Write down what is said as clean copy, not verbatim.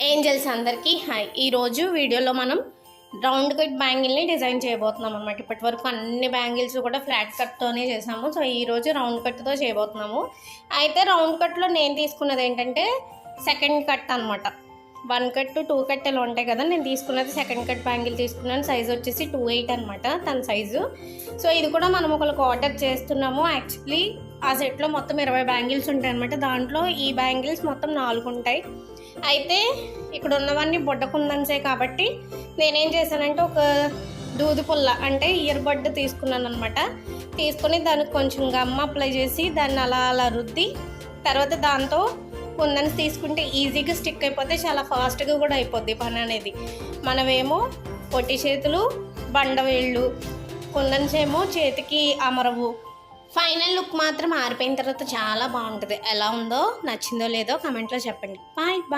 Angels అందరికీ hi. ఈరోజు వీడియోలో మనం రౌండ్ కట్ బ్యాంగిల్ని డిజైన్ చేయబోతున్నాం అనమాట. ఇప్పటి వరకు అన్ని బ్యాంగిల్స్ కూడా ఫ్లాట్ కట్తోనే చేసాము. సో ఈరోజు రౌండ్ కట్తో చేయబోతున్నాము. అయితే రౌండ్ కట్లో నేను తీసుకున్నది ఏంటంటే సెకండ్ కట్ అనమాట. 1 కట్ 2 కట్టెలు ఉంటాయి కదా, నేను తీసుకున్నది సెకండ్ కట్ బ్యాంగిల్ తీసుకున్నాను. సైజు వచ్చేసి 2.8 అనమాట తన సైజు. సో ఇది కూడా మనం ఒకరికి ఆర్డర్ చేస్తున్నాము. యాక్చువల్లీ ఆ సెట్లో మొత్తం 20 బ్యాంగిల్స్ ఉంటాయి అనమాట. దాంట్లో ఈ బ్యాంగిల్స్ మొత్తం 4 ఉంటాయి. అయితే ఇక్కడ ఉన్నవన్నీ బుడ్డకుందన్సే కాబట్టి నేనేం చేశానంటే ఒక దూది పుల్ల అంటే ఇయర్ బడ్ తీసుకున్నాను అనమాట. తీసుకొని దానికి కొంచెం గమ్ అప్లై చేసి దాన్ని అలా రుద్ది తర్వాత దాంతో కుందన్స్ తీసుకుంటే ఈజీగా స్టిక్ అయిపోతే చాలా ఫాస్ట్గా కూడా అయిపోద్ది పని అనేది. మనమేమో పొట్టి చేతులు, బండవేళ్ళు, కుందన్స్ ఏమో చేతికి అమరవు. ఫైనల్ లుక్ మాత్రం ఆరిపోయిన తర్వాత చాలా బాగుంటుంది. ఎలా ఉందో, నచ్చిందో లేదో కమెంట్లో చెప్పండి. Bye bye.